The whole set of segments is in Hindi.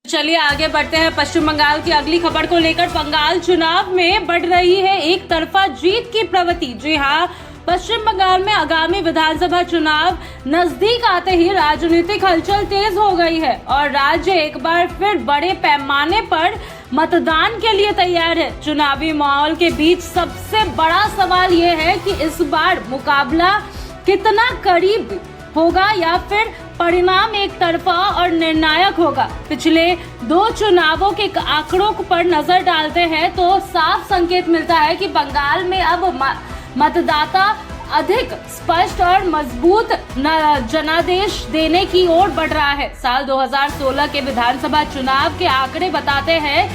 चलिए आगे बढ़ते हैं। पश्चिम बंगाल की अगली खबर को लेकर बंगाल चुनाव में बढ़ रही है एक तरफा जीत की प्रवृत्ति। जी हां, पश्चिम बंगाल में आगामी विधानसभा चुनाव नजदीक आते ही राजनीतिक हलचल तेज हो गई है और राज्य एक बार फिर बड़े पैमाने पर मतदान के लिए तैयार है। चुनावी माहौल के बीच सबसे बड़ा सवाल ये है कि इस बार मुकाबला कितना करीब होगा या फिर परिणाम एक तरफा और निर्णायक होगा। पिछले दो चुनावों के आंकड़ों पर नजर डालते हैं तो साफ संकेत मिलता है कि बंगाल में अब मतदाता अधिक स्पष्ट और मजबूत जनादेश देने की ओर बढ़ रहा है। साल 2016 के विधानसभा चुनाव के आंकड़े बताते हैं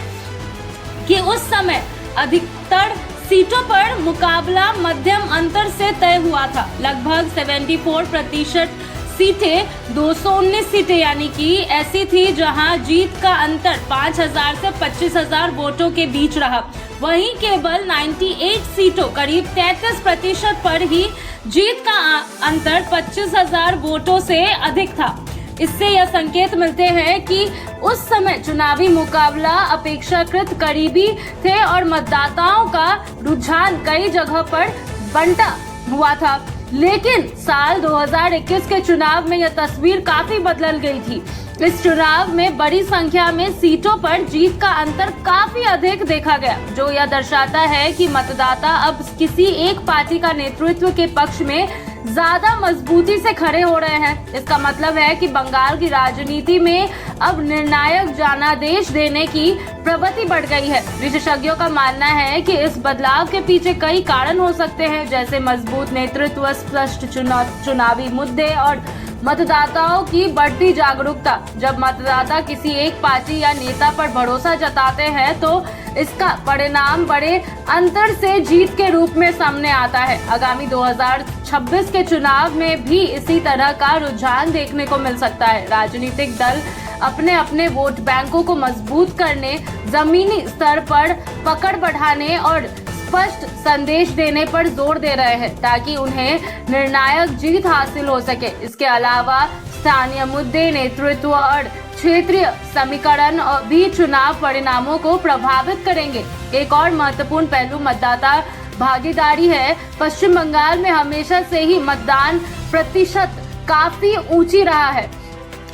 कि उस समय अधिकतर सीटों पर मुकाबला मध्यम अंतर से तय हुआ था। लगभग 74% सीटें 219 सीटें यानी कि ऐसी थी जहां जीत का अंतर 5,000 से 25,000 वोटों के बीच रहा। वहीं केवल 98 सीटों करीब 33% पर ही जीत का अंतर 25,000 वोटों से अधिक था। इससे यह संकेत मिलते हैं कि उस समय चुनावी मुकाबला अपेक्षाकृत करीबी थे और मतदाताओं का रुझान कई जगह पर बंटा हुआ था। लेकिन साल 2021 के चुनाव में यह तस्वीर काफी बदल गई थी। इस चुनाव में बड़ी संख्या में सीटों पर जीत का अंतर काफी अधिक देखा गया, जो यह दर्शाता है कि मतदाता अब किसी एक पार्टी का नेतृत्व के पक्ष में ज्यादा मजबूती से खड़े हो रहे हैं। इसका मतलब है कि बंगाल की राजनीति में अब निर्णायक जनादेश देने की प्रवृत्ति बढ़ गई है। विशेषज्ञों का मानना है कि इस बदलाव के पीछे कई कारण हो सकते हैं, जैसे मजबूत नेतृत्व, स्पष्ट चुनावी मुद्दे और मतदाताओं की बढ़ती जागरूकता। जब मतदाता किसी एक पार्टी या नेता पर भरोसा जताते हैं तो इसका परिणाम बड़े अंतर से जीत के रूप में सामने आता है। आगामी 2026 के चुनाव में भी इसी तरह का रुझान देखने को मिल सकता है। राजनीतिक दल अपने अपने वोट बैंकों को मजबूत करने, जमीनी स्तर पर पकड़ बढ़ाने और स्पष्ट संदेश देने पर जोर दे रहे हैं ताकि उन्हें निर्णायक जीत हासिल हो सके। इसके अलावा स्थानीय मुद्दे, नेतृत्व और क्षेत्रीय समीकरण भी चुनाव परिणामों को प्रभावित करेंगे। एक और महत्वपूर्ण पहलू मतदाता भागीदारी है। पश्चिम बंगाल में हमेशा से ही मतदान प्रतिशत काफी ऊंची रहा है।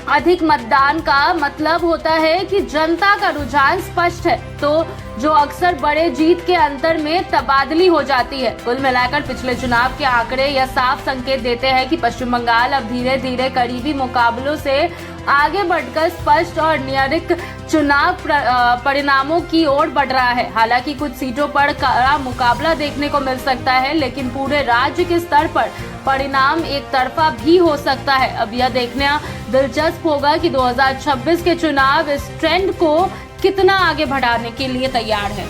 अधिक मतदान का मतलब होता है कि जनता का रुझान स्पष्ट है, तो जो अक्सर बड़े जीत के अंतर में तबादली हो जाती है। कुल मिलाकर पिछले चुनाव के आंकड़े यह साफ संकेत देते हैं कि पश्चिम बंगाल अब धीरे धीरे करीबी मुकाबलों से आगे बढ़कर स्पष्ट और न्यायिक चुनाव परिणामों की ओर बढ़ रहा है। हालांकि कुछ सीटों पर कड़ा मुकाबला देखने को मिल सकता है, लेकिन पूरे राज्य के स्तर पर परिणाम एक तरफा भी हो सकता है। अब यह देखना दिलचस्प होगा कि 2026 के चुनाव इस ट्रेंड को कितना आगे बढ़ाने के लिए तैयार है।